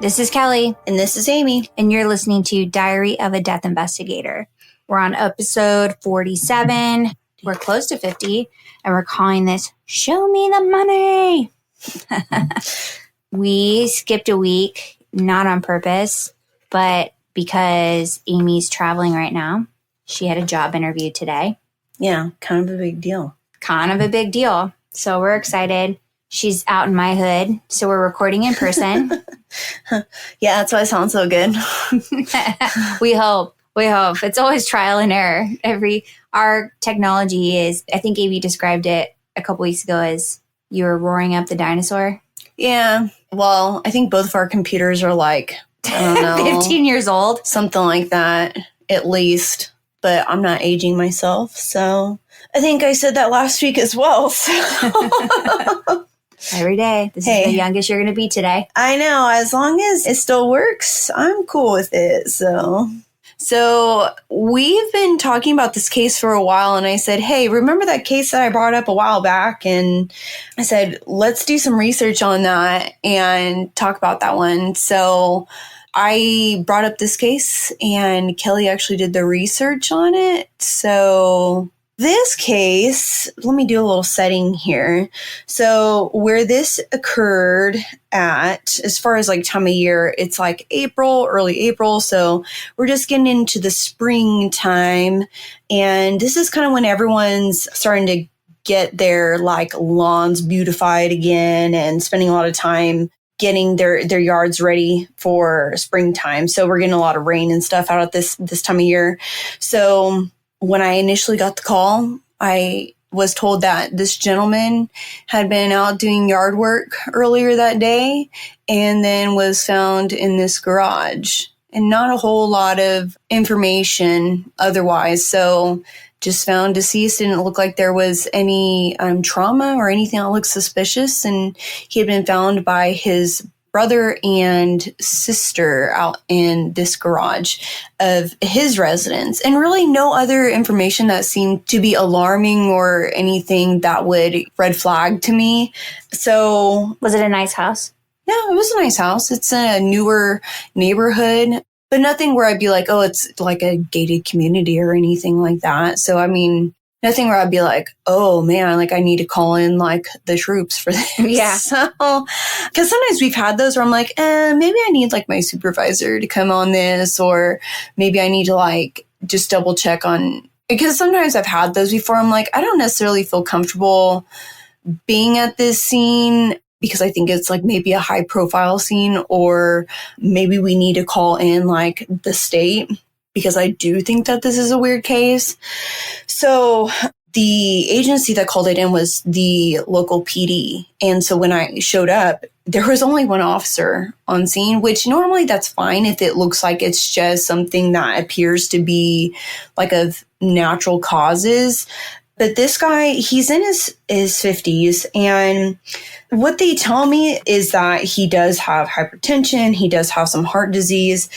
This is Kelly. And this is Amy. And you're listening to Diary of a Death Investigator. We're on episode 47. We're close to 50. And we're calling this Show Me the Money. We skipped a week, not on purpose, but because Amy's traveling right now. She had a job interview today. Yeah, kind of a big deal. So we're excited. She's out in my hood, so we're recording in person. Yeah, that's why it sounds so good. We hope. It's always trial and error. Our technology is, I think Amy described it a couple weeks ago as you were roaring up the dinosaur. Yeah, well, I think both of our computers are like, I don't know. 15 years old. Something like that, at least. But I'm not aging myself, so I think I said that last week as well. So. Every day. This is the youngest you're going to be today. I know. As long as it still works, I'm cool with it. So we've been talking about this case for a while, and I said, hey, remember that case that I brought up a while back? And I said, let's do some research on that and talk about that one. So I brought up this case, and Kelly actually did the research on it. So this case, let me do a little setting here. So where this occurred at, as far as like time of year, it's like early April. So we're just getting into the springtime. And this is kind of when everyone's starting to get their like lawns beautified again and spending a lot of time getting their yards ready for springtime. So we're getting a lot of rain and stuff out at this time of year. So when I initially got the call, I was told that this gentleman had been out doing yard work earlier that day and then was found in this garage, and not a whole lot of information otherwise. So just found deceased. Didn't look like there was any trauma or anything that looked suspicious. And he had been found by his brother and sister out in this garage of his residence, and really no other information that seemed to be alarming or anything that would red flag to me. So was it a nice house? Yeah, it was a nice house. It's a newer neighborhood, but nothing where I'd be like, oh, it's like a gated community or anything like that. So, I mean, nothing where I'd be like, oh man, like I need to call in like the troops for this. Yeah. So, because sometimes we've had those where I'm like, maybe I need like my supervisor to come on this, or maybe I need to like just double check on, because sometimes I've had those before. I'm like, I don't necessarily feel comfortable being at this scene because I think it's like maybe a high profile scene, or maybe we need to call in like the state, because I do think that this is a weird case. So the agency that called it in was the local PD. And so when I showed up, there was only one officer on scene, which normally that's fine if it looks like it's just something that appears to be like of natural causes. But this guy, he's in his 50s. And what they tell me is that he does have hypertension. He does have some heart disease,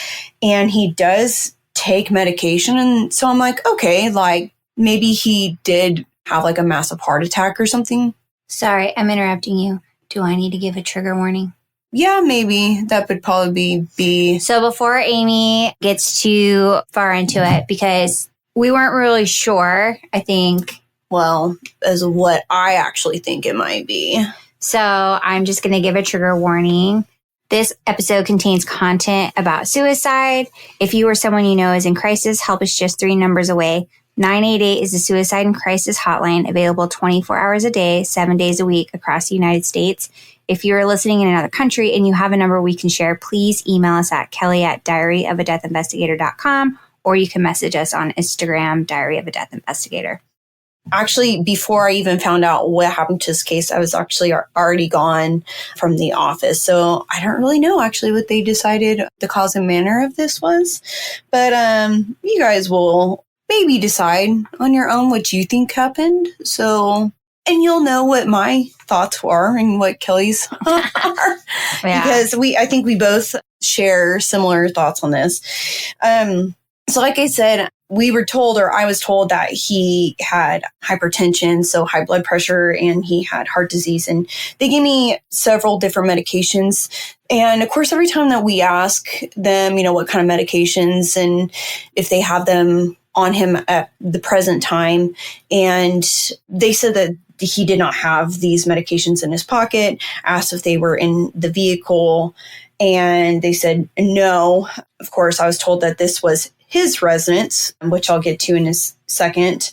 and he does take medication. And so I'm like, okay, like maybe he did have like a massive heart attack or something. Sorry, I'm interrupting you. Do I need to give a trigger warning? Yeah, maybe that would probably be. So before Amy gets too far into it, because we weren't really sure, I think. Well, as what I actually think it might be. So I'm just going to give a trigger warning. This episode contains content about suicide. If you or someone you know is in crisis, help is just 3 numbers away. 988 is the Suicide and Crisis Hotline, available 24 hours a day, 7 days a week across the United States. If you're listening in another country and you have a number we can share, please email us at kelly@diaryofadeathinvestigator.com, or you can message us on Instagram, Diary of a Death Investigator. Actually, before I even found out what happened to this case, I was actually already gone from the office. So I don't really know actually what they decided the cause and manner of this was. But you guys will maybe decide on your own what you think happened. So, and you'll know what my thoughts were and what Kelly's are. Yeah. Because I think we both share similar thoughts on this. So like I said, we were told, or I was told, that he had hypertension, so high blood pressure, and he had heart disease. And they gave me several different medications. And of course, every time that we ask them, what kind of medications and if they have them on him at the present time, and they said that he did not have these medications in his pocket, asked if they were in the vehicle, and they said no. Of course, I was told that this was his residence, which I'll get to in a second.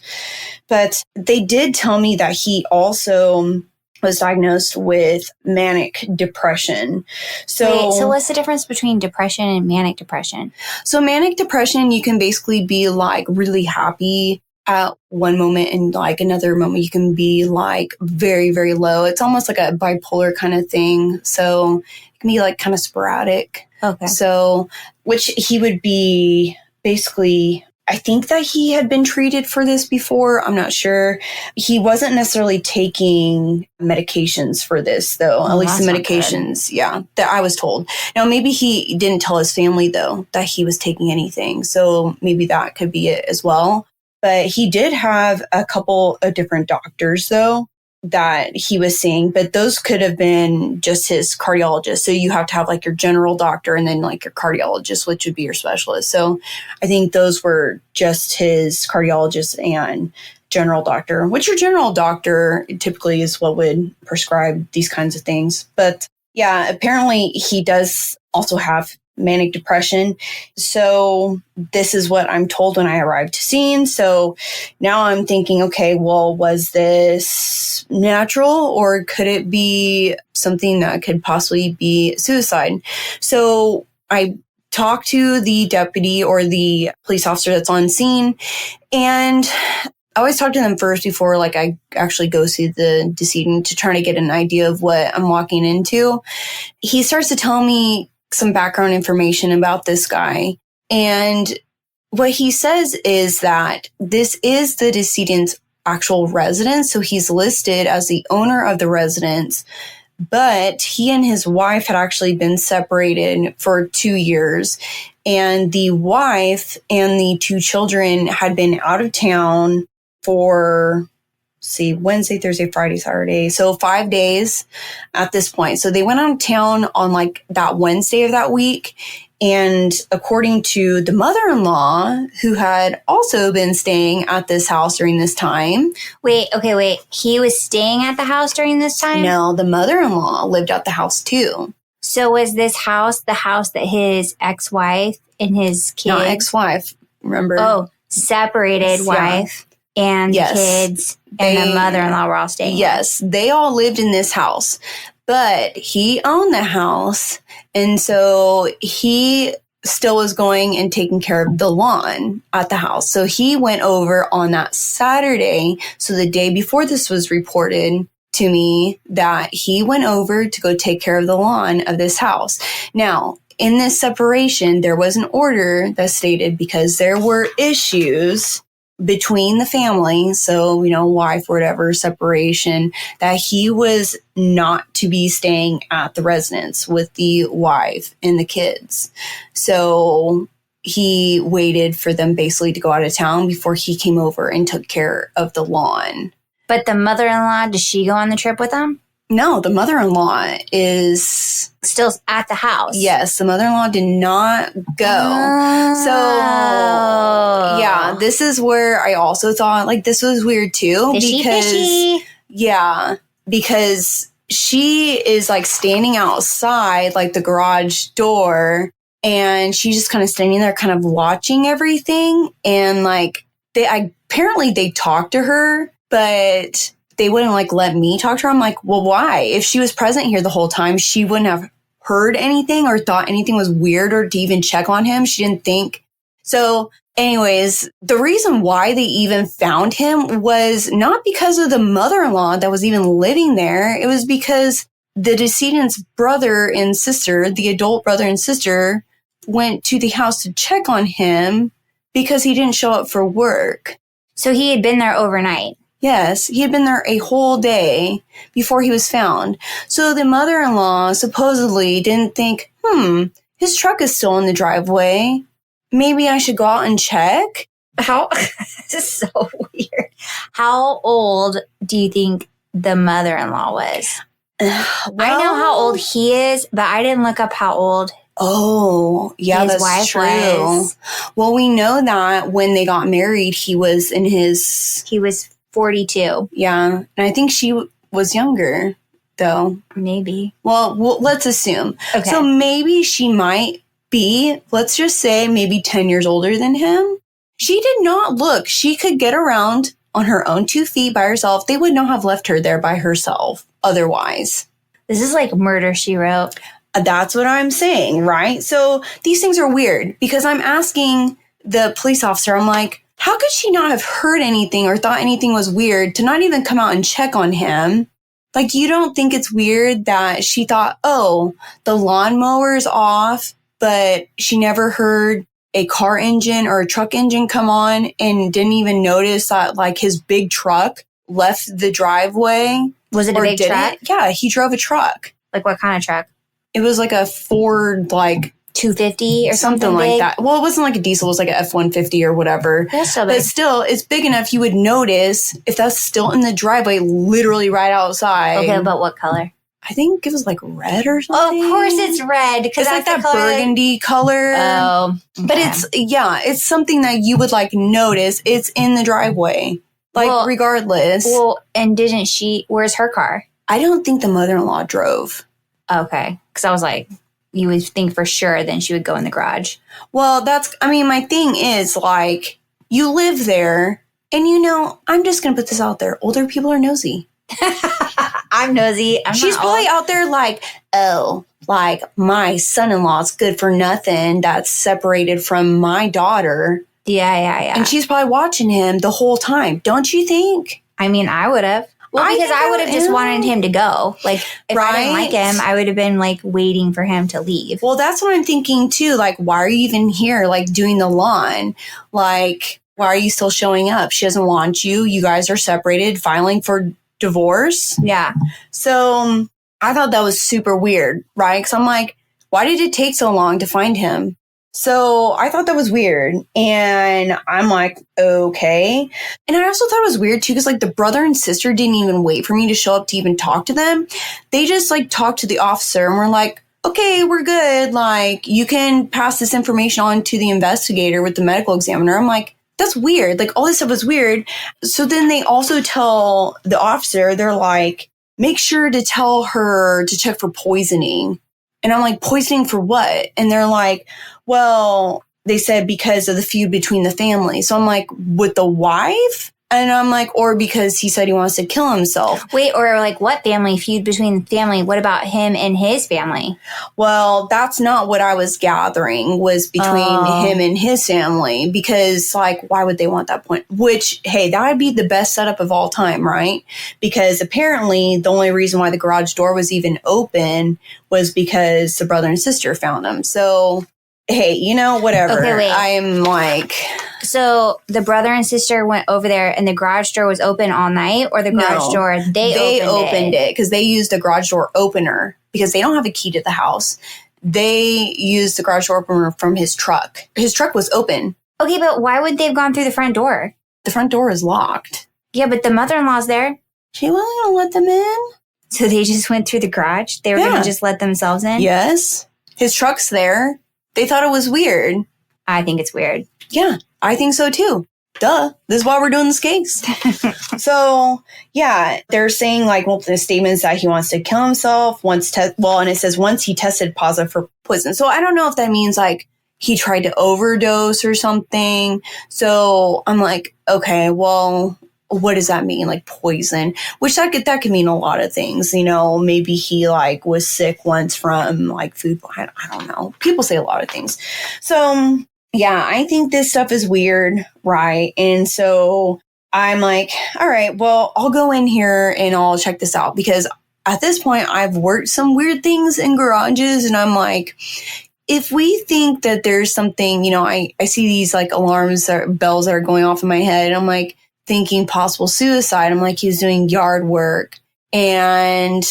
But they did tell me that he also was diagnosed with manic depression. So what's the difference between depression and manic depression? So manic depression, you can basically be like really happy at one moment, and like another moment you can be like very, very low. It's almost like a bipolar kind of thing. So it can be like kind of sporadic. Okay. So, which he would be basically, I think that he had been treated for this before. I'm not sure. He wasn't necessarily taking medications for this, though. At least the medications, that I was told. Now, maybe he didn't tell his family, though, that he was taking anything. So maybe that could be it as well. But he did have a couple of different doctors, though, that he was seeing, but those could have been just his cardiologist. So you have to have like your general doctor and then like your cardiologist, which would be your specialist. So I think those were just his cardiologist and general doctor, which your general doctor typically is what would prescribe these kinds of things. But yeah, apparently he does also have manic depression. So this is what I'm told when I arrived to scene. So now I'm thinking, okay, well, was this natural, or could it be something that could possibly be suicide? So I talked to the deputy or the police officer that's on scene, and I always talk to them first before like I actually go see the decedent to try to get an idea of what I'm walking into. He starts to tell me some background information about this guy. And what he says is that this is the decedent's actual residence. So he's listed as the owner of the residence, but he and his wife had actually been separated for 2 years. And the wife and the 2 children had been out of town for Wednesday, Thursday, Friday, Saturday. So 5 days at this point. So they went out of town on like that Wednesday of that week. And according to the mother-in-law, who had also been staying at this house during this time. Wait. He was staying at the house during this time? No, the mother-in-law lived at the house too. So was this house the house that his ex-wife and his kids? Not ex-wife, remember? Oh, separated wife and the kids. And the mother-in-law were all staying. Yes, they all lived in this house, but he owned the house. And so he still was going and taking care of the lawn at the house. So he went over on that Saturday. So the day before this was reported to me, that he went over to go take care of the lawn of this house. Now, in this separation, there was an order that stated, because there were issues between the family, so, wife or whatever, separation, that he was not to be staying at the residence with the wife and the kids. So he waited for them basically to go out of town before he came over and took care of the lawn. But the mother-in-law, does she go on the trip with him? No, the mother-in-law is still at the house. Yes, the mother-in-law did not go. Oh. So, yeah, this is where I also thought, like, this was weird, too. Fishy. Yeah, because she is, like, standing outside, like, the garage door, and she's just kind of standing there kind of watching everything. And, like, apparently they talked to her, but they wouldn't like let me talk to her. I'm like, well, why? If she was present here the whole time, she wouldn't have heard anything or thought anything was weird or to even check on him. She didn't think. So anyways, the reason why they even found him was not because of the mother-in-law that was even living there. It was because the decedent's brother and sister, the adult brother and sister, went to the house to check on him because he didn't show up for work. So he had been there overnight. Yes, he had been there a whole day before he was found. So the mother-in-law supposedly didn't think, his truck is still in the driveway. Maybe I should go out and check. How this is so weird. How old do you think the mother-in-law was? I know how old he is, but I didn't look up how old. Oh, yeah, his that's wife true. was. Well, we know that when they got married, he was 42. Yeah, and I think she was younger, though. Maybe. Well, let's assume. Okay. So maybe she might be, let's just say, maybe 10 years older than him. She did not look. She could get around on her own 2 feet by herself. They would not have left her there by herself otherwise. This is like Murder, She Wrote. That's what I'm saying, right? So these things are weird because I'm asking the police officer, I'm like, how could she not have heard anything or thought anything was weird to not even come out and check on him? Like, you don't think it's weird that she thought, oh, the lawnmower's off, but she never heard a car engine or a truck engine come on and didn't even notice that, like, his big truck left the driveway? Was it a big truck? Yeah, he drove a truck. Like what kind of truck? It was like a Ford, like 250 or something like big? that. Well, it wasn't like a diesel. It was like a F-150 or whatever. That's so big. But still, it's big enough you would notice if that's still in the driveway, literally right outside. Okay, but what color? I think it was like red or Oh, something. of course it's red. It's like that burgundy color. Oh. Okay. But it's something that you would like notice. It's in the driveway. Like, regardless. Well, and where's her car? I don't think the mother-in-law drove. Okay. Because I was like, you would think for sure then she would go in the garage. Well, my thing is, like, you live there, and I'm just going to put this out there. Older people are nosy. I'm nosy. She's probably out there like, oh, like, my son-in-law's good for nothing that's separated from my daughter. Yeah. And she's probably watching him the whole time. Don't you think? I mean, I would have. Well, because I would have just wanted him to go. Like, if I didn't like him, I would have been, like, waiting for him to leave. Well, that's what I'm thinking, too. Like, why are you even here, like, doing the lawn? Like, why are you still showing up? She doesn't want you. You guys are separated, filing for divorce. Yeah. So I thought that was super weird, right? Because I'm like, why did it take so long to find him? So I thought that was weird. And I'm like, okay. And I also thought it was weird too, because like the brother and sister didn't even wait for me to show up to even talk to them. They just like talked to the officer and were like, okay, we're good. Like, you can pass this information on to the investigator with the medical examiner. I'm like, that's weird. Like, all this stuff was weird. So then they also tell the officer, they're like, make sure to tell her to check for poisoning. And I'm like, poisoning for what? And they're like, well, they said because of the feud between the family. So I'm like, with the wife? And I'm like, or because he said he wants to kill himself. Wait, or like what family? Feud between family? What about him and his family? Well, that's not what I was gathering was between him and his family. Because, like, why would they want that point? Which, hey, that would be the best setup of all time, right? Because apparently the only reason why the garage door was even open was because the brother and sister found him. So, hey, whatever. Okay, wait. I'm like... So the brother and sister went over there and the garage door was open all night, or the garage door, they opened it? Because they used a garage door opener because they don't have a key to the house. They used the garage door opener from his truck. His truck was open. Okay, but why would they have gone through the front door? The front door is locked. Yeah, but the mother-in-law's there. She wasn't going to let them in. So they just went through the garage? They were going to just let themselves in? Yes. His truck's there. They thought it was weird. I think it's weird. Yeah, I think so too. Duh. This is why we're doing this case. So, yeah, they're saying, like, well, the statements that he wants to kill himself and it says once he tested positive for poison. So I don't know if that means, like, he tried to overdose or something. So I'm like, okay, well, what does that mean? Like, poison, which that could mean a lot of things. Maybe he, like, was sick once from, like, food. I don't know. People say a lot of things. So... yeah, I think this stuff is weird, right? And so I'm like, all right, well, I'll go in here and I'll check this out because at this point I've worked some weird things in garages and I'm like, if we think that there's something, I see these like alarms or bells that are going off in my head and I'm like thinking possible suicide. I'm like, he's doing yard work and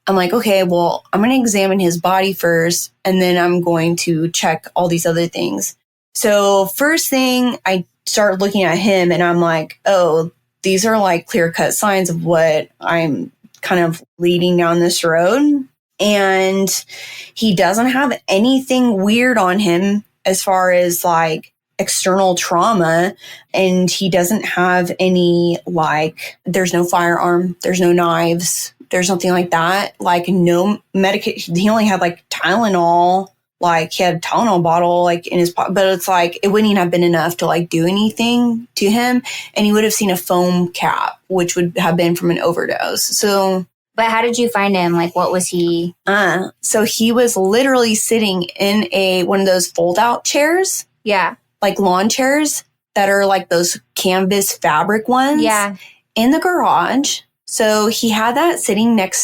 I'm like, okay, well, I'm going to examine his body first and then I'm going to check all these other things. So first thing, I start looking at him and I'm like, oh, these are like clear-cut signs of what I'm kind of leading down this road. And he doesn't have anything weird on him as far as like external trauma. And he doesn't have any, like, there's no firearm, there's no knives, there's nothing like that. Like no medication. He only had like Tylenol. Like he had a Tylenol bottle like in his pocket, but it's like it wouldn't even have been enough to like do anything to him. And he would have seen a foam cap, which would have been from an overdose. So, but how did you find him? Like, what was he? So he was literally sitting in one of those fold out chairs. Yeah. Like lawn chairs that are like those canvas fabric ones. Yeah. In the garage. So he had that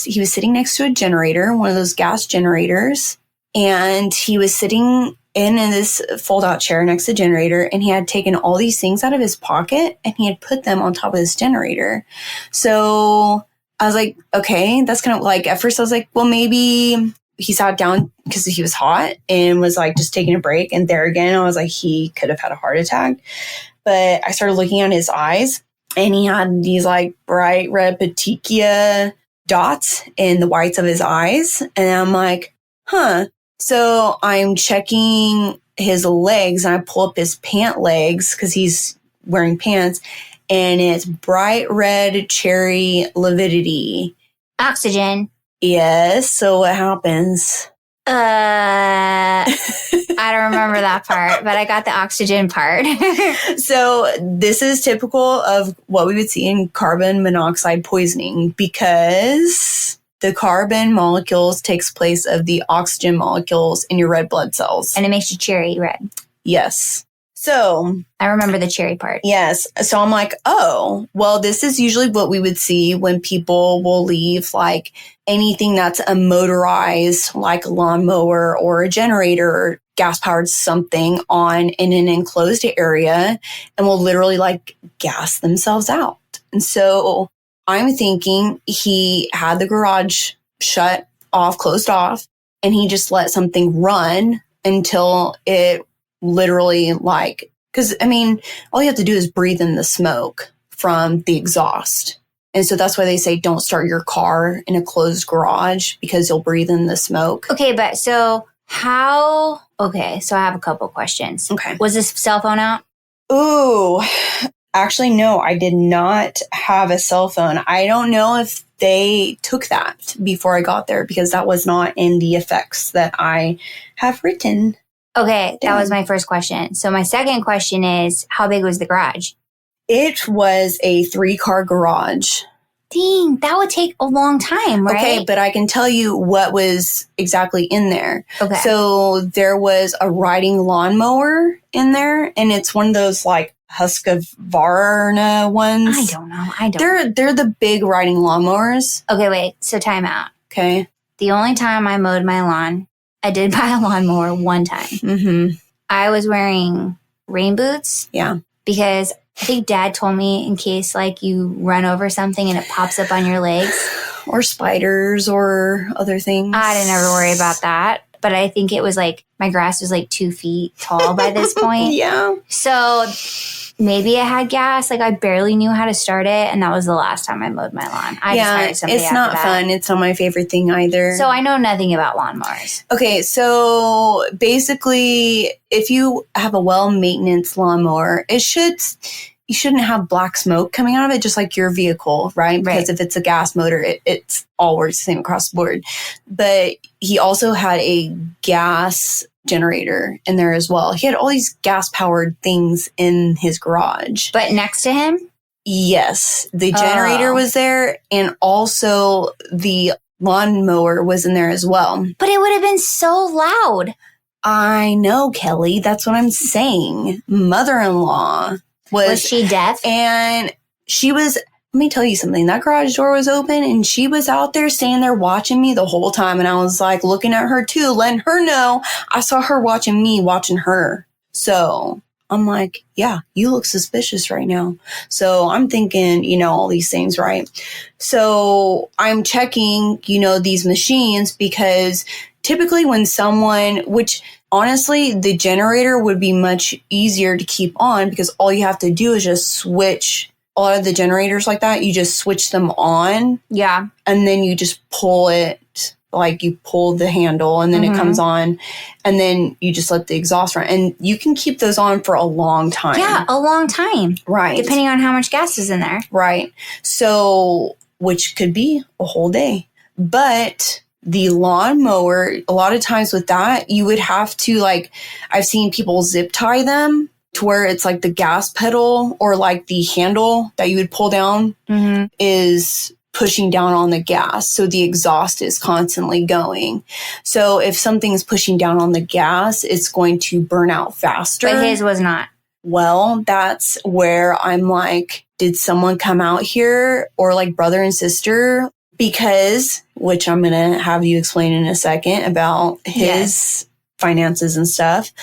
he was sitting next to a generator, one of those gas generators. And he was sitting in this fold-out chair next to the generator, and he had taken all these things out of his pocket, and he had put them on top of this generator. So I was like, okay, that's kind of like, at first I was like, well, maybe he sat down because he was hot and was like just taking a break. And there again, I was like, he could have had a heart attack. But I started looking at his eyes, and he had these like bright red petechia dots in the whites of his eyes. And I'm like, huh. So I'm checking his legs, and I pull up his pant legs because he's wearing pants, and it's bright red cherry lividity. Oxygen. Yes. So what happens? I don't remember that part, but I got the oxygen part. So this is typical of what we would see in carbon monoxide poisoning, because the carbon molecules takes place of the oxygen molecules in your red blood cells. And it makes you cherry red. Yes. So I remember the cherry part. Yes. So I'm like, oh, well, this is usually what we would see when people will leave like anything that's a motorized, like a lawnmower or a generator or gas powered something on in an enclosed area, and will literally like gas themselves out. And so I'm thinking he had the garage shut off, closed off, and he just let something run until it literally like, because I mean, all you have to do is breathe in the smoke from the exhaust. And so that's why they say don't start your car in a closed garage, because you'll breathe in the smoke. Okay, but so so I have a couple questions. Okay. Was this cell phone out? Ooh, actually, no, I did not have a cell phone. I don't know if they took that before I got there, because that was not in the effects that I have written. Okay, that was my first question. So my second question is, how big was the garage? It was a 3-car garage. Dang, that would take a long time, right? Okay, but I can tell you what was exactly in there. Okay. So there was a riding lawnmower in there, and it's one of those like Husqvarna ones. I don't know. They're the big riding lawnmowers. Okay, wait. So time out. Okay. The only time I mowed my lawn, I did buy a lawnmower one time. Mm-hmm. I was wearing rain boots. Yeah. Because I think Dad told me in case like you run over something and it pops up on your legs. Or spiders or other things. I didn't ever worry about that. But I think it was like my grass was like 2 feet tall by this point. Yeah. So maybe I had gas. Like I barely knew how to start it. And that was the last time I mowed my lawn. I just hired somebody it's not fun. It's not my favorite thing either. So I know nothing about lawnmowers. Okay, so basically, if you have a well-maintenance lawnmower, you shouldn't have black smoke coming out of it, just like your vehicle, right? Because if it's a gas motor, it's all works the same across the board. But he also had a gas generator in there as well. He had all these gas-powered things in his garage. But next to him? Yes, the generator was there, and also the lawnmower was in there as well. But it would have been so loud. I know, Kelly. That's what I'm saying. Mother-in-law was she deaf? And she was, let me tell you something. That garage door was open, and she was out there standing there watching me the whole time. And I was like looking at her too, letting her know I saw her watching me, watching her. So I'm like, yeah, you look suspicious right now. So I'm thinking, all these things, right? So I'm checking, these machines, because typically when someone, which honestly, the generator would be much easier to keep on because all you have to do is just switch. A lot of the generators like that, you just switch them on. Yeah. And then you just pull it, like you pull the handle and then it comes on. And then you just let the exhaust run. And you can keep those on for a long time. Yeah, a long time. Right. Depending on how much gas is in there. Right. So, which could be a whole day. But the lawnmower, a lot of times with that, you would have to like, I've seen people zip tie them to where it's like the gas pedal or like the handle that you would pull down is pushing down on the gas. So the exhaust is constantly going. So if something's pushing down on the gas, it's going to burn out faster. But his was not. Well, that's where I'm like, did someone come out here or like brother and sister? Because, which I'm going to have you explain in a second about his finances and stuff.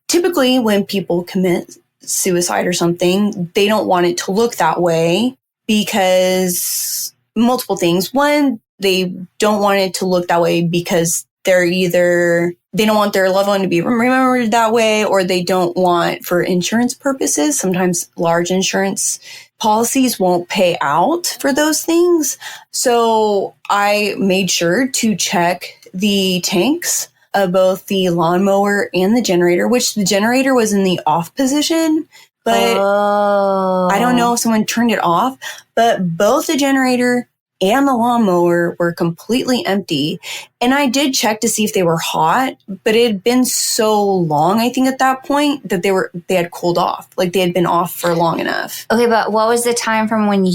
Typically, when people commit suicide or something, they don't want it to look that way because multiple things. One, they don't want it to look that way because they don't want their loved one to be remembered that way, or they don't want for insurance purposes. Sometimes large insurance policies won't pay out for those things. So I made sure to check the tanks of both the lawnmower and the generator, which the generator was in the off position, but I don't know if someone turned it off, but both the generator and the lawnmower were completely empty. And I did check to see if they were hot, but it had been so long, I think at that point, that they had cooled off. Like they had been off for long enough. Okay, but what was the time from when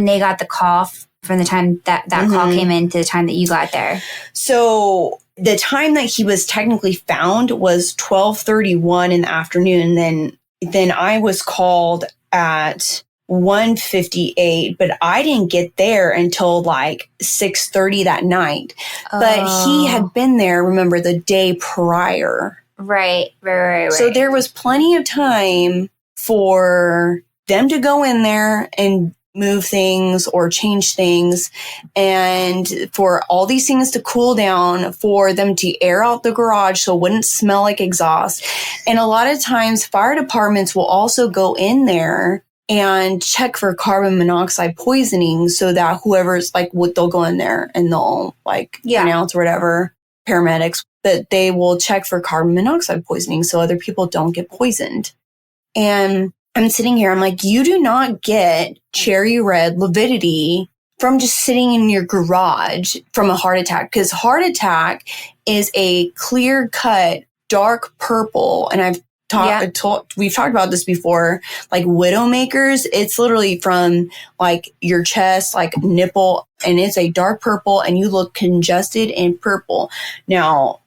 they got the call, from the time that call came in to the time that you got there? So the time that he was technically found was 12:31 in the afternoon. Then I was called at 1:58, but I didn't get there until like 6:30 that night. But he had been there, remember, the day prior. Right. So there was plenty of time for them to go in there and move things or change things, and for all these things to cool down, for them to air out the garage so it wouldn't smell like exhaust. And a lot of times fire departments will also go in there and check for carbon monoxide poisoning, so that whoever's like, they'll go in there and they'll like announce or whatever, paramedics, that they will check for carbon monoxide poisoning so other people don't get poisoned. And I'm sitting here, I'm like, you do not get cherry red lividity from just sitting in your garage from a heart attack, because heart attack is a clear cut, dark purple. And we've talked about this before, like widowmakers. It's literally from like your chest, like nipple, and it's a dark purple and you look congested and purple. Now,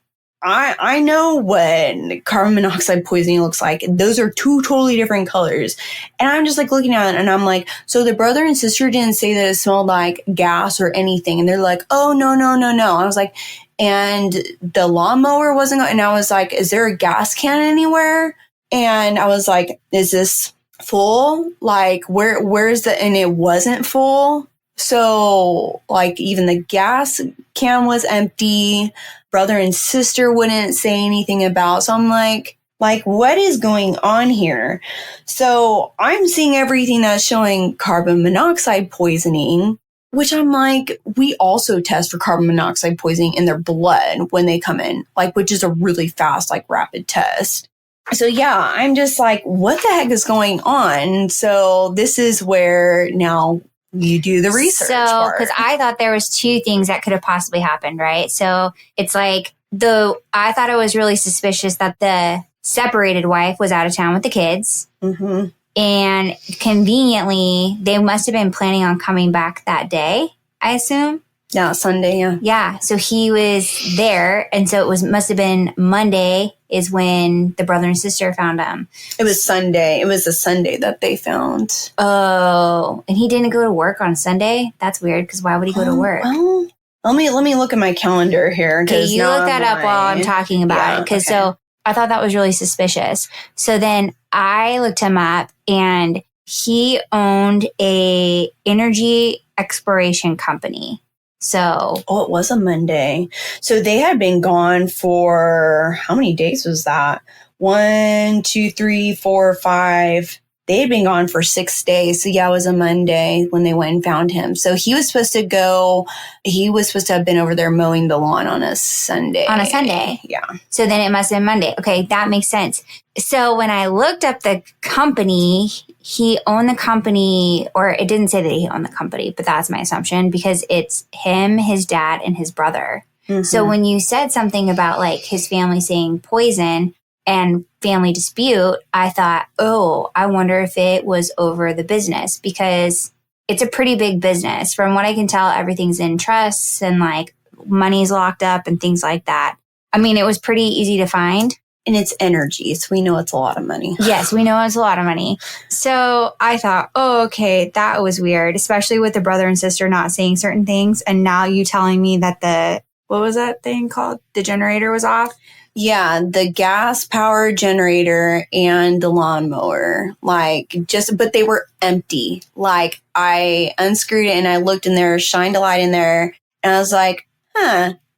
I know what carbon monoxide poisoning looks like. Those are two totally different colors. And I'm just like looking at it and I'm like, so the brother and sister didn't say that it smelled like gas or anything. And they're like, oh, no. I was like, and the lawnmower wasn't, and I was like, is there a gas can anywhere? And I was like, is this full? Like, where's and it wasn't full. So like even the gas can was empty. Brother and sister wouldn't say anything about. So I'm like, what is going on here? So I'm seeing everything that's showing carbon monoxide poisoning, which I'm like, we also test for carbon monoxide poisoning in their blood when they come in, like, which is a really fast, like rapid test. So yeah, I'm just like, what the heck is going on? So this is where now you do the research. So, because I thought there was two things that could have possibly happened, right? So it's like, I thought it was really suspicious that the separated wife was out of town with the kids. Mm-hmm. And conveniently, they must have been planning on coming back that day, I assume. Yeah, Sunday, yeah. Yeah, so he was there, and so must have been Monday is when the brother and sister found him. It was Sunday. It was a Sunday that they found. Oh, and he didn't go to work on Sunday? That's weird, because why would he go to work? Well, let me look at my calendar here. Okay, you look that up while I'm talking about it, because so I thought that was really suspicious. So then I looked him up, and he owned a energy exploration company. So. Oh, it was a Monday. So they had been gone for, how many days was that? 1, 2, 3, 4, 5. They had been gone for 6 days. So yeah, it was a Monday when they went and found him. So he was supposed to have been over there mowing the lawn on a Sunday. On a Sunday? Yeah. So then it must have been Monday. Okay, that makes sense. So when I looked up the company, he owned the company, or it didn't say that he owned the company, but that's my assumption because it's him, his dad, and his brother. Mm-hmm. So when you said something about like his family saying poison and family dispute, I thought, oh, I wonder if it was over the business because it's a pretty big business. From what I can tell, everything's in trusts and like money's locked up and things like that. I mean, it was pretty easy to find. And it's energy, so we know it's a lot of money. Yes, we know it's a lot of money. So I thought, oh, okay, that was weird, especially with the brother and sister not saying certain things. And now you telling me that what was that thing called? The generator was off? Yeah, the gas power generator and the lawnmower, but they were empty. Like I unscrewed it and I looked in there, shined a light in there, and I was like,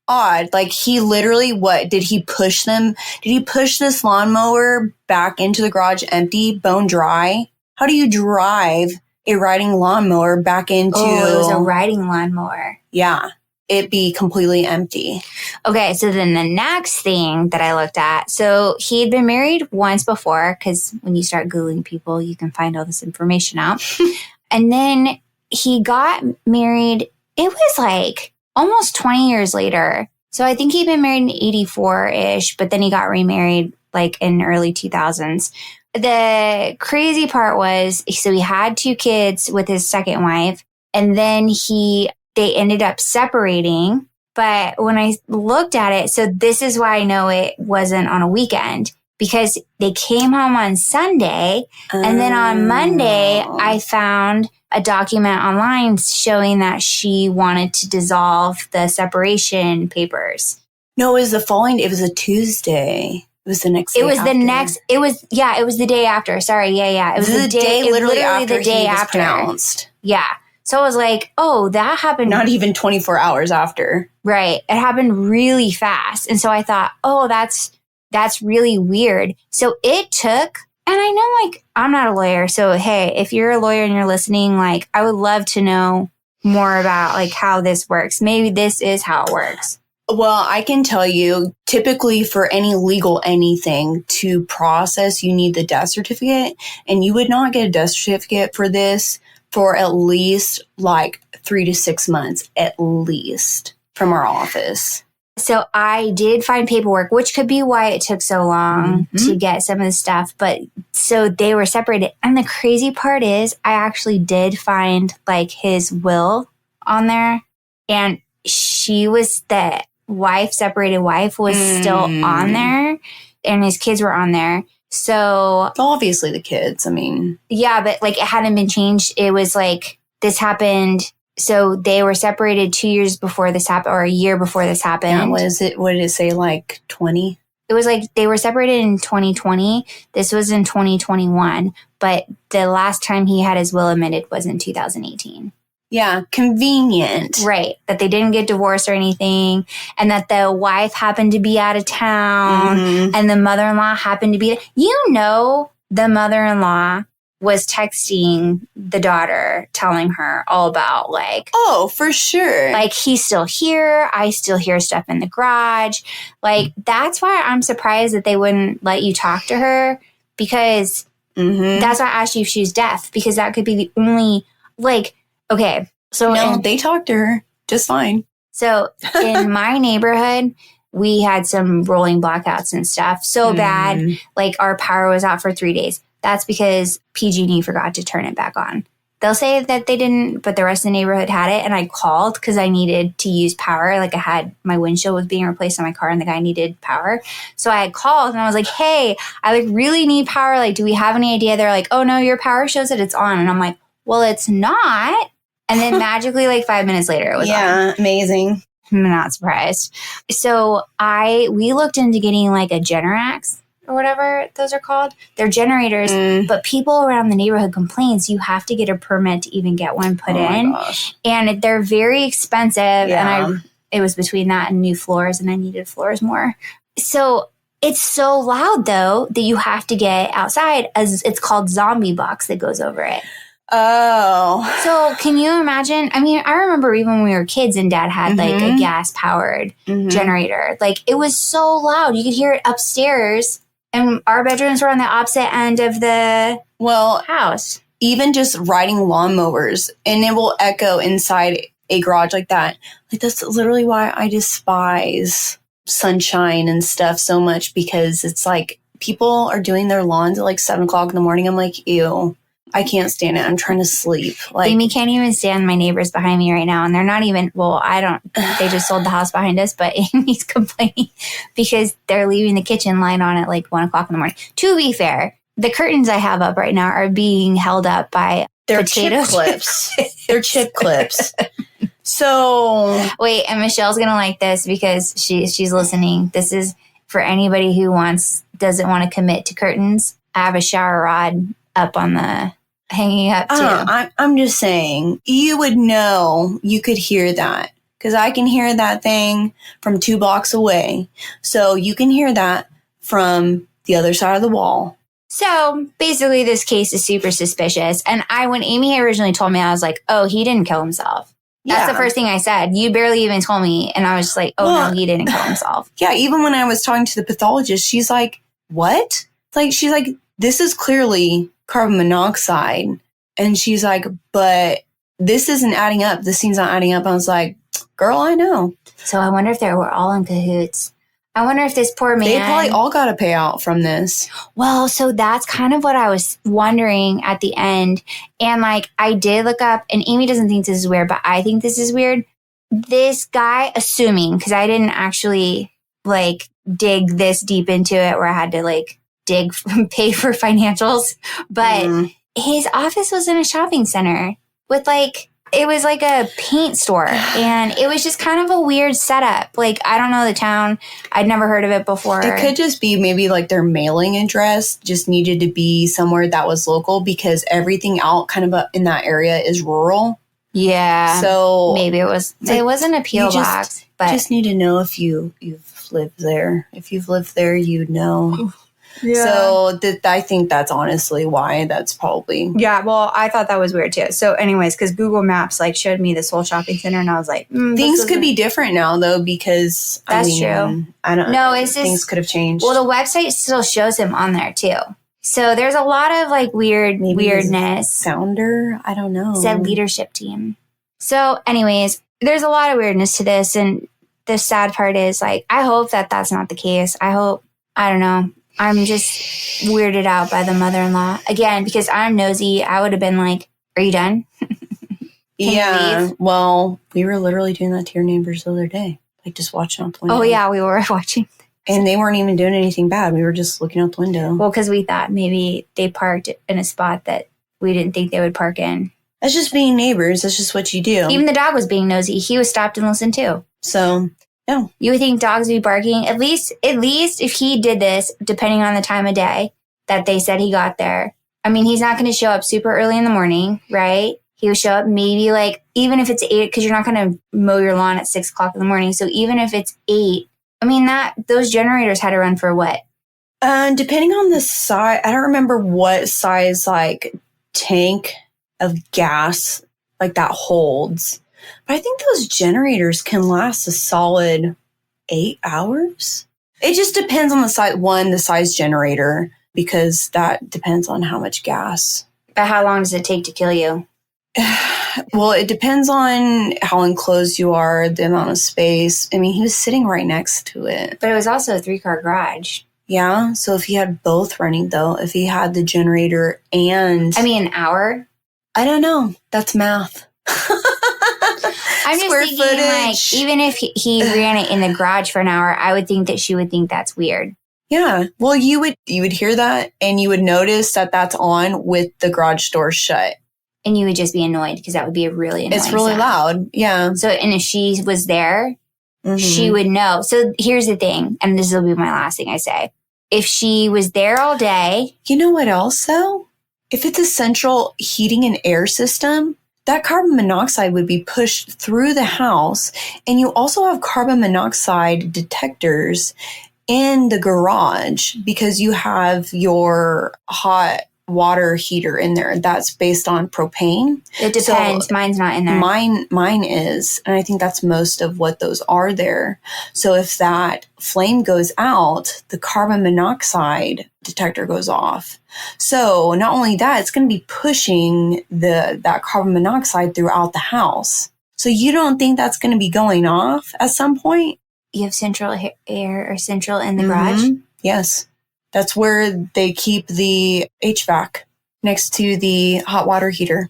odd. Like he literally, did he push them? Did he push this lawnmower back into the garage empty, bone dry? How do you drive a riding lawnmower back into? Oh, it was a riding lawnmower. Yeah. It be completely empty. Okay, so then the next thing that I looked at, so he'd been married once before, because when you start Googling people, you can find all this information out. And then he got married, it was like almost 20 years later. So I think he'd been married in 84-ish, but then he got remarried like in early 2000s. The crazy part was, so he had 2 kids with his second wife, and then they ended up separating. But when I looked at it, so this is why I know it wasn't on a weekend, because they came home on Sunday. And then on Monday, I found a document online showing that she wanted to dissolve the separation papers. No, it was it was a Tuesday. It was the next day. It was the day after. Sorry. Yeah. It was the day, literally after the day after. Pronounced. Yeah. So I was like, oh, that happened. Not even 24 hours after. Right. It happened really fast. And so I thought, oh, that's really weird. So it took, and I know like, I'm not a lawyer. So, hey, if you're a lawyer and you're listening, like I would love to know more about like how this works. Maybe this is how it works. Well, I can tell you, typically for any legal anything to process, you need the death certificate, and you would not get a death certificate for this for at least like 3 to 6 months, at least, from our office. So I did find paperwork, which could be why it took so long to get some of the stuff. But so they were separated. And the crazy part is I actually did find like his will on there. And the separated wife was still on there. And his kids were on there. So obviously the kids, I mean. Yeah, but like it hadn't been changed. It was like this happened. So they were separated 2 years before this happened, or a year before this happened. Yeah, what did it say, like 20? It was like they were separated in 2020. This was in 2021. But the last time he had his will amended was in 2018. Yeah, convenient. Right. That they didn't get divorced or anything. And that the wife happened to be out of town. And the mother-in-law happened to be... the mother-in-law was texting the daughter, telling her all about like... Oh, for sure. Like, he's still here. I still hear stuff in the garage. Like, that's why I'm surprised that they wouldn't let you talk to her. Because that's why I asked you if she was deaf. Because that could be the only... Like... Okay, so... No, they talked to her just fine. So in my neighborhood, we had some rolling blackouts and stuff. So bad, like our power was out for 3 days. That's because PG&E forgot to turn it back on. They'll say that they didn't, but the rest of the neighborhood had it. And I called because I needed to use power. Like my windshield was being replaced on my car and the guy needed power. So I had called and I was like, hey, I like really need power. Like, do we have any idea? They're like, oh no, your power shows that it's on. And I'm like, well, it's not. And then magically, like 5 minutes later, it was on. Yeah, amazing. I'm not surprised. So we looked into getting like a Generac or whatever those are called. They're generators, but people around the neighborhood complain, so you have to get a permit to even get one put in. Gosh. And they're very expensive. Yeah. And it was between that and new floors, and I needed floors more. So it's so loud, though, that you have to get outside, as it's called zombie box that goes over it. Oh. So can you imagine? I mean, I remember even when we were kids and Dad had like a gas-powered generator. Like, it was so loud. You could hear it upstairs, and our bedrooms were on the opposite end of the house. Even just riding lawnmowers, and it will echo inside a garage like that. Like, that's literally why I despise sunshine and stuff so much, because it's like people are doing their lawns at like 7 o'clock in the morning. I'm like, ew, I can't stand it. I'm trying to sleep. Like, Amy can't even stand my neighbors behind me right now, and they're not even, they just sold the house behind us, but Amy's complaining because they're leaving the kitchen light on at like 1 o'clock in the morning. To be fair, the curtains I have up right now are being held up by chip clips. They're chip clips. So wait, and Michelle's gonna like this because she's listening. This is for anybody who doesn't want to commit to curtains. I have a shower rod up on the hanging up too. I'm just saying, you would know, you could hear that, because I can hear that thing from 2 blocks away. So you can hear that from the other side of the wall. So basically, this case is super suspicious. And when Amy originally told me, I was like, oh, he didn't kill himself. That's the first thing I said. You barely even told me. And I was just like, no, he didn't kill himself. Yeah, even when I was talking to the pathologist, she's like, what? She's like, this is clearly carbon monoxide. And she's like, but this isn't adding up. This seems not adding up. I was like, girl, I know. So I wonder if they were all in cahoots. I wonder if this poor man... They probably all got a payout from this. Well, so that's kind of what I was wondering at the end. And I did look up, and Amy doesn't think this is weird, but I think this is weird. This guy, assuming, because I didn't actually dig this deep into it where I had to pay for financials, but his office was in a shopping center with it was like a paint store, and it was just kind of a weird setup. I don't know the town. I'd never heard of it before. It could just be maybe their mailing address just needed to be somewhere that was local, because everything out kind of in that area is rural. Yeah. So maybe it wasn't a P.O. box, but just need to know if you've lived there. If you've lived there, you'd know. Yeah. So I think that's honestly why that's probably... Yeah, well, I thought that was weird too. So anyways, because Google Maps showed me this whole shopping center, and I was like... things could be different now, though, because... That's true. I don't know. No, things could have changed. Well, the website still shows him on there too. So there's a lot of weirdness. Founder? I don't know. It said leadership team. So anyways, there's a lot of weirdness to this, and the sad part is I hope that that's not the case. I don't know. I'm just weirded out by the mother-in-law. Again, because I'm nosy, I would have been like, are you done? Yeah. Well, we were literally doing that to your neighbors the other day. Just watching out the window. Oh, yeah, we were watching. And they weren't even doing anything bad. We were just looking out the window. Well, because we thought maybe they parked in a spot that we didn't think they would park in. That's just being neighbors. That's just what you do. Even the dog was being nosy. He was stopped and listened too. So... no. You would think dogs would be barking. At least if he did this, depending on the time of day that they said he got there. I mean, he's not going to show up super early in the morning, right? He would show up maybe even if it's 8, because you're not going to mow your lawn at 6 o'clock in the morning. So even if it's 8, I mean, those generators had to run for what? Depending on the size, I don't remember what size tank of gas that holds. But I think those generators can last a solid 8 hours. It just depends on the size generator, because that depends on how much gas. But how long does it take to kill you? Well, it depends on how enclosed you are, the amount of space. I mean, he was sitting right next to it. But it was also a 3-car garage. Yeah. So if he had both running, though, if he had the generator and... an hour? I don't know. That's math. I'm just thinking, footage. Even if he ran it in the garage for an hour, I would think that she would think that's weird. Yeah. Well, you would hear that, and you would notice that that's on with the garage door shut. And you would just be annoyed, because that would be a really annoying It's really sound. loud. Yeah. So, and if she was there, she would know. So here's the thing, and this will be my last thing I say. if she was there all day. You know what else, though? If it's a central heating and air system, that carbon monoxide would be pushed through the house. And you also have carbon monoxide detectors in the garage because you have your hot water heater in there that's based on propane. It depends. So mine's not in there. Mine is, and I think that's most of what those are there. So if that flame goes out, the carbon monoxide detector goes off. So not only that, it's going to be pushing that carbon monoxide throughout the house. So you don't think that's going to be going off at some point? You have central air or central in the garage? Yes. That's where they keep the HVAC next to the hot water heater.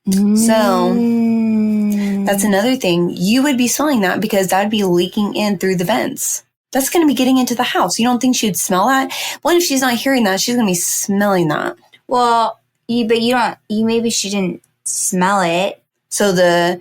So that's another thing. You would be selling that because that'd be leaking in through the vents. That's going to be getting into the house. You don't think she'd smell that? What if she's not hearing that? She's going to be smelling that. Well, maybe she didn't smell it. So the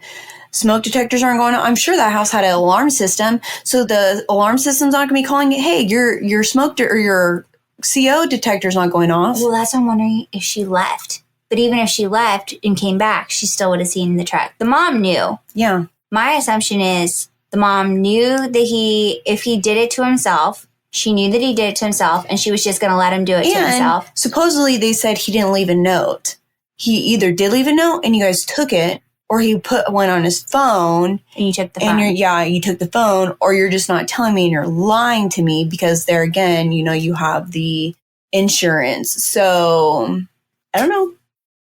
smoke detectors aren't going on. I'm sure that house had an alarm system. So the alarm system's not going to be calling it, hey, your smoke or your CO detector's not going off. Well, that's what I'm wondering if she left. But even if she left and came back, she still would have seen the truck. The mom knew. Yeah. My assumption is the mom knew that if he did it to himself, she knew that he did it to himself, and she was just going to let him do it to himself. Supposedly they said he didn't leave a note. He either did leave a note and you guys took it, or he put one on his phone. And you took the phone. And you took the phone, or you're just not telling me and you're lying to me because there again, you have the insurance. So, I don't know.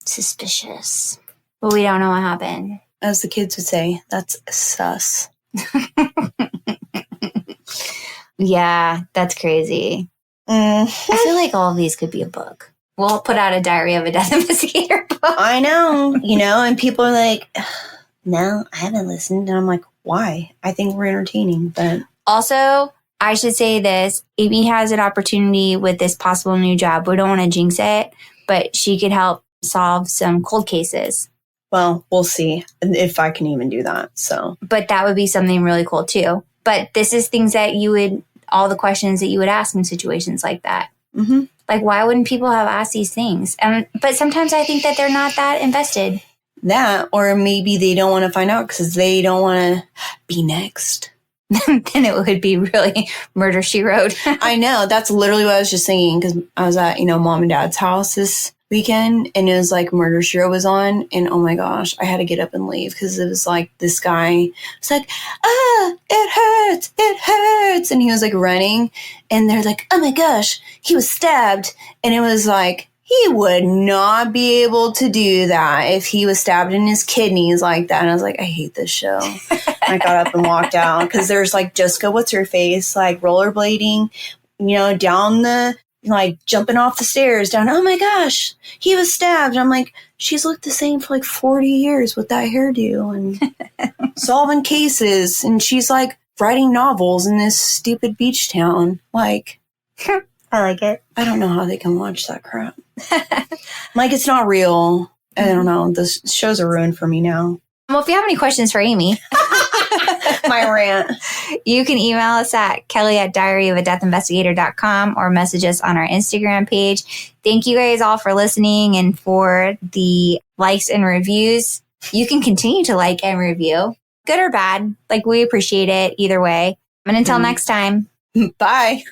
Suspicious. But we don't know what happened. As the kids would say, that's sus. Yeah, that's crazy. I feel like all of these could be a book. We'll put out a Diary of a Death Investigator book. I know, and people are like, no, I haven't listened. And I'm like, why? I think we're entertaining. But also, I should say this. Amy has an opportunity with this possible new job. We don't want to jinx it, but she could help solve some cold cases. Well, we'll see if I can even do that. So, but that would be something really cool too. But this is things that all the questions that you would ask in situations like that. Mm-hmm. Like, why wouldn't people have asked these things? But sometimes I think that they're not that invested. That, or maybe they don't want to find out because they don't want to be next. Then it would be really Murder, She Wrote. I know. That's literally what I was just thinking because I was at, mom and dad's house this weekend and it was like Murder, She Wrote was on. And oh my gosh, I had to get up and leave because it was like this guy was like, it hurts. And he was like running and they're like, oh my gosh, he was stabbed. And it was like, he would not be able to do that if he was stabbed in his kidneys like that. And I was like, I hate this show. I got up and walked out because there's like Jessica, what's her face, like rollerblading, down the, like jumping off the stairs down. Oh my gosh, he was stabbed. I'm like, she's looked the same for like 40 years with that hairdo and solving cases. And she's like writing novels in this stupid beach town. Like, I like it. I don't know how they can watch that crap. Like, it's not real. I don't know. The shows are ruined for me now. Well, if you have any questions for Amy, my rant, you can email us at kelly@diaryofadeathinvestigator.com or message us on our Instagram page. Thank you guys all for listening and for the likes and reviews. You can continue to like and review, good or bad. Like, we appreciate it either way. And until next time. Bye.